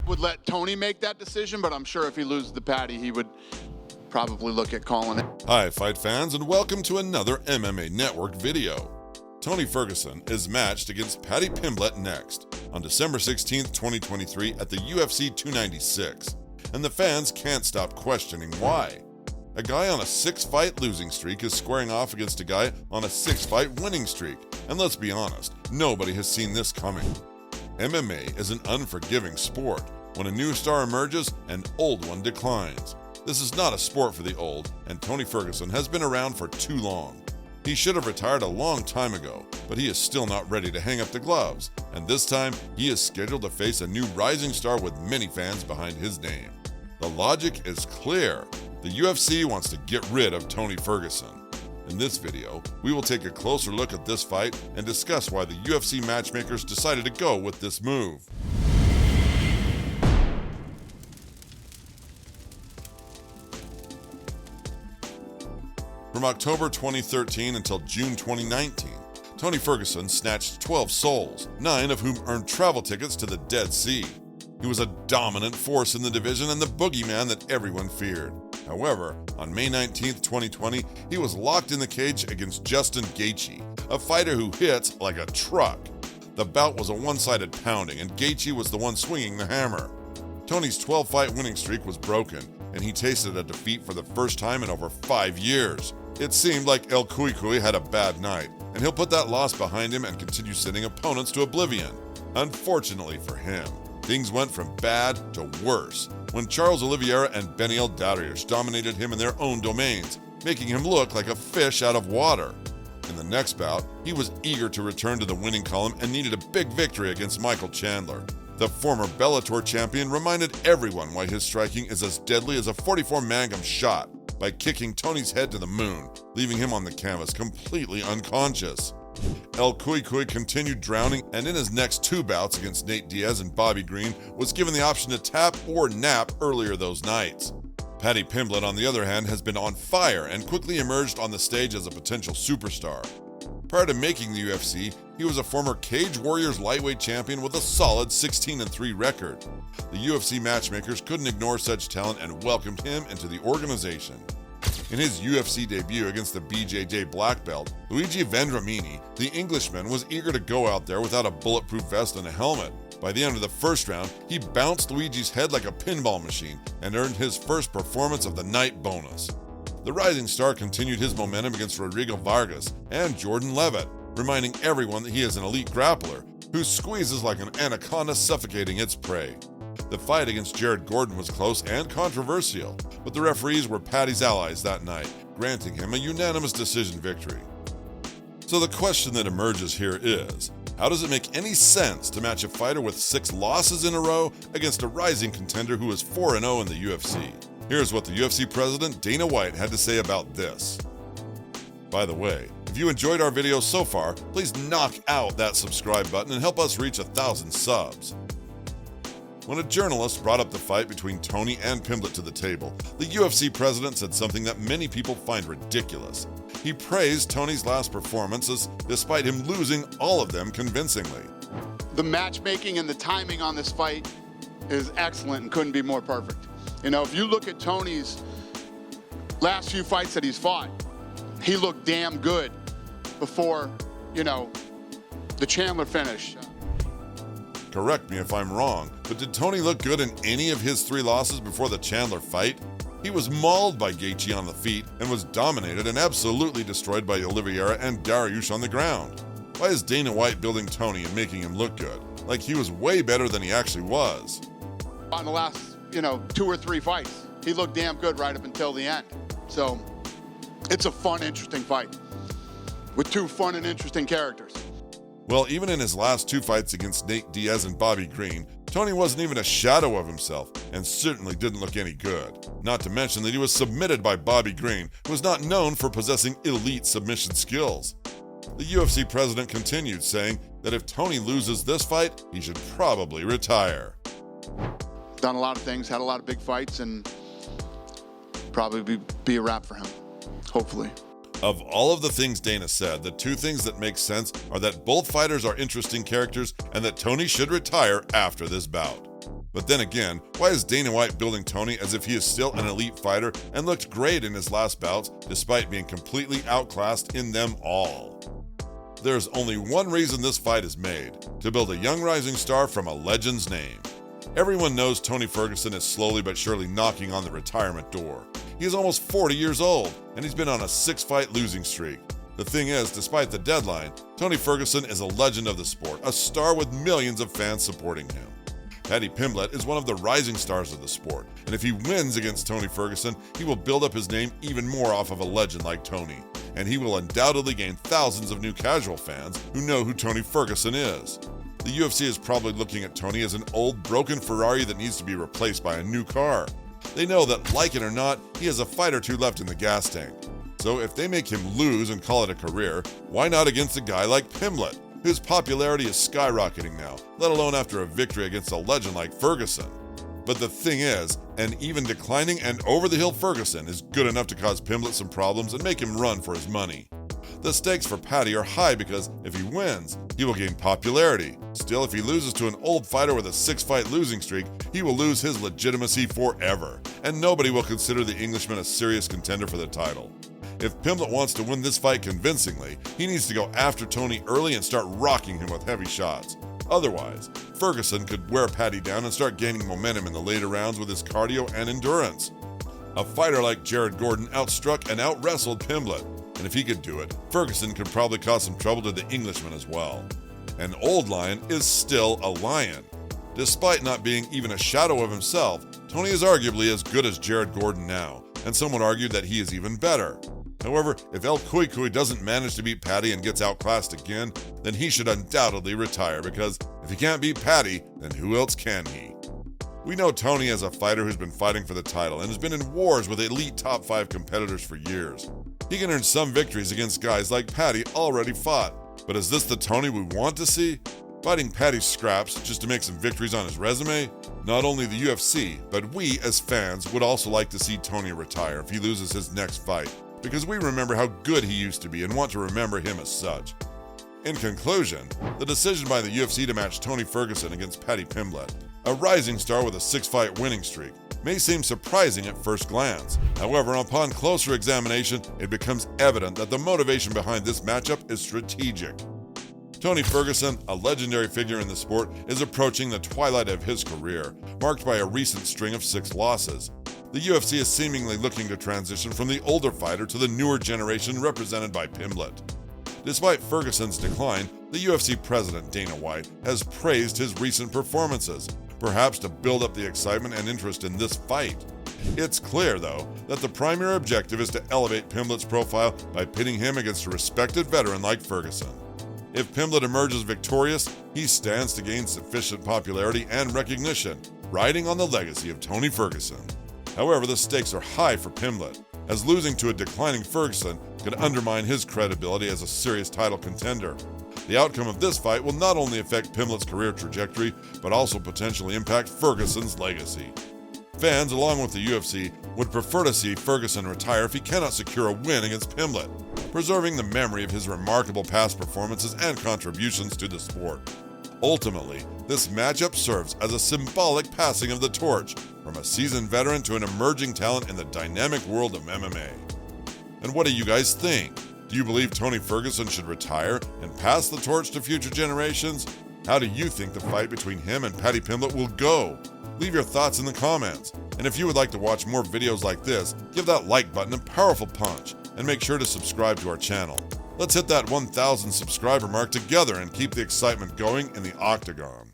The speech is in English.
would let Tony make that decision, but I'm sure if he loses to Paddy, he would probably look at calling it. Hi, fight fans, and welcome to another MMA Network video. Tony Ferguson is matched against Paddy Pimblett next on December 16th, 2023 at the UFC 296, and the fans can't stop questioning why. A guy on a 6-fight losing streak is squaring off against a guy on a 6-fight winning streak, and let's be honest, nobody has seen this coming. MMA is an unforgiving sport. When a new star emerges, an old one declines. This is not a sport for the old, and Tony Ferguson has been around for too long. He should have retired a long time ago, but he is still not ready to hang up the gloves, and this time he is scheduled to face a new rising star with many fans behind his name. The logic is clear. The UFC wants to get rid of Tony Ferguson. In this video, we will take a closer look at this fight and discuss why the UFC matchmakers decided to go with this move. From October 2013 until June 2019, Tony Ferguson snatched 12 souls, 9 of whom earned travel tickets to the Dead Sea. He was a dominant force in the division and the boogeyman that everyone feared. However, on May 19, 2020, he was locked in the cage against Justin Gaethje, a fighter who hits like a truck. The bout was a one-sided pounding, and Gaethje was the one swinging the hammer. Tony's 12-fight winning streak was broken, and he tasted a defeat for the first time in over 5 years. It seemed like El Cuy Cuy had a bad night, and he'll put that loss behind him and continue sending opponents to oblivion. Unfortunately for him, things went from bad to worse when Charles Oliveira and Beneil Dariush dominated him in their own domains, making him look like a fish out of water. In the next bout, he was eager to return to the winning column and needed a big victory against Michael Chandler. The former Bellator champion reminded everyone why his striking is as deadly as a .44 Magnum shot by kicking Tony's head to the moon, leaving him on the canvas completely unconscious. El Cuy Cuy continued drowning, and in his next 2 bouts against Nate Diaz and Bobby Green was given the option to tap or nap earlier those nights. Paddy Pimblett, on the other hand, has been on fire and quickly emerged on the stage as a potential superstar. Prior to making the UFC, he was a former Cage Warriors lightweight champion with a solid 16-3 record. The UFC matchmakers couldn't ignore such talent and welcomed him into the organization. In his UFC debut against the BJJ black belt, Luigi Vendramini, the Englishman, was eager to go out there without a bulletproof vest and a helmet. By the end of the first round, he bounced Luigi's head like a pinball machine and earned his first performance of the night bonus. The rising star continued his momentum against Rodrigo Vargas and Jordan Levitt, reminding everyone that he is an elite grappler who squeezes like an anaconda suffocating its prey. The fight against Jared Gordon was close and controversial, but the referees were Paddy's allies that night, granting him a unanimous decision victory. So the question that emerges here is, how does it make any sense to match a fighter with 6 losses in a row against a rising contender who is 4-0 in the UFC? Here's what the UFC president Dana White had to say about this. By the way, if you enjoyed our video so far, please knock out that subscribe button and help us reach 1,000 subs. When a journalist brought up the fight between Tony and Pimblett to the table, the UFC president said something that many people find ridiculous. He praised Tony's last performances despite him losing all of them convincingly. The matchmaking and the timing on this fight is excellent and couldn't be more perfect. You know, if you look at Tony's last few fights that he's fought, he looked damn good before, the Chandler finish. Correct me if I'm wrong, but did Tony look good in any of his 3 losses before the Chandler fight? He was mauled by Gaethje on the feet and was dominated and absolutely destroyed by Oliveira and Dariush on the ground. Why is Dana White building Tony and making him look good, like he was way better than he actually was? On the last, 2 or 3 fights, he looked damn good right up until the end. So it's a fun, interesting fight with 2 fun and interesting characters. Well, even in his last 2 fights against Nate Diaz and Bobby Green, Tony wasn't even a shadow of himself and certainly didn't look any good. Not to mention that he was submitted by Bobby Green, who was not known for possessing elite submission skills. The UFC president continued, saying that if Tony loses this fight, he should probably retire. Done a lot of things, had a lot of big fights, and probably be a wrap for him, hopefully. Of all of the things Dana said, the 2 things that make sense are that both fighters are interesting characters and that Tony should retire after this bout. But then again, why is Dana White building Tony as if he is still an elite fighter and looked great in his last bouts despite being completely outclassed in them all? There's only one reason this fight is made: to build a young rising star from a legend's name. Everyone knows Tony Ferguson is slowly but surely knocking on the retirement door. He is almost 40 years old, and he's been on a 6-fight losing streak. The thing is, despite the deadline, Tony Ferguson is a legend of the sport, a star with millions of fans supporting him. Paddy Pimblett is one of the rising stars of the sport, and if he wins against Tony Ferguson, he will build up his name even more off of a legend like Tony, and he will undoubtedly gain thousands of new casual fans who know who Tony Ferguson is. The UFC is probably looking at Tony as an old, broken Ferrari that needs to be replaced by a new car. They know that, like it or not, he has a fight or two left in the gas tank. So if they make him lose and call it a career, why not against a guy like Pimblett, whose popularity is skyrocketing now, let alone after a victory against a legend like Ferguson? But the thing is, an even declining and over-the-hill Ferguson is good enough to cause Pimblett some problems and make him run for his money. The stakes for Paddy are high because if he wins, he will gain popularity. Still, if he loses to an old fighter with a 6-fight losing streak, he will lose his legitimacy forever, and nobody will consider the Englishman a serious contender for the title. If Pimblett wants to win this fight convincingly, he needs to go after Tony early and start rocking him with heavy shots. Otherwise, Ferguson could wear Paddy down and start gaining momentum in the later rounds with his cardio and endurance. A fighter like Jared Gordon outstruck and out-wrestled Pimblett, and if he could do it, Ferguson could probably cause some trouble to the Englishman as well. An old lion is still a lion. Despite not being even a shadow of himself, Tony is arguably as good as Jared Gordon now, and some would argue that he is even better. However, if El Cuy Cuy doesn't manage to beat Paddy and gets outclassed again, then he should undoubtedly retire, because if he can't beat Paddy, then who else can he? We know Tony as a fighter who's been fighting for the title and has been in wars with elite top 5 competitors for years. He can earn some victories against guys like Paddy already fought, but is this the Tony we want to see? Fighting Paddy's scraps just to make some victories on his resume? Not only the UFC, but we as fans would also like to see Tony retire if he loses his next fight, because we remember how good he used to be and want to remember him as such. In conclusion, the decision by the UFC to match Tony Ferguson against Paddy Pimblett, a rising star with a 6-fight winning streak, may seem surprising at first glance. However, upon closer examination, it becomes evident that the motivation behind this matchup is strategic. Tony Ferguson, a legendary figure in the sport, is approaching the twilight of his career, marked by a recent string of 6 losses. The UFC is seemingly looking to transition from the older fighter to the newer generation represented by Pimblett. Despite Ferguson's decline, the UFC president Dana White has praised his recent performances, perhaps to build up the excitement and interest in this fight. It's clear, though, that the primary objective is to elevate Pimblett's profile by pitting him against a respected veteran like Ferguson. If Pimblett emerges victorious, he stands to gain sufficient popularity and recognition, riding on the legacy of Tony Ferguson. However, the stakes are high for Pimblett, as losing to a declining Ferguson could undermine his credibility as a serious title contender. The outcome of this fight will not only affect Pimblett's career trajectory, but also potentially impact Ferguson's legacy. Fans, along with the UFC, would prefer to see Ferguson retire if he cannot secure a win against Pimblett, preserving the memory of his remarkable past performances and contributions to the sport. Ultimately, this matchup serves as a symbolic passing of the torch from a seasoned veteran to an emerging talent in the dynamic world of MMA. And what do you guys think? Do you believe Tony Ferguson should retire and pass the torch to future generations? How do you think the fight between him and Paddy Pimblett will go? Leave your thoughts in the comments. And if you would like to watch more videos like this, give that like button a powerful punch and make sure to subscribe to our channel. Let's hit that 1,000 subscriber mark together and keep the excitement going in the octagon.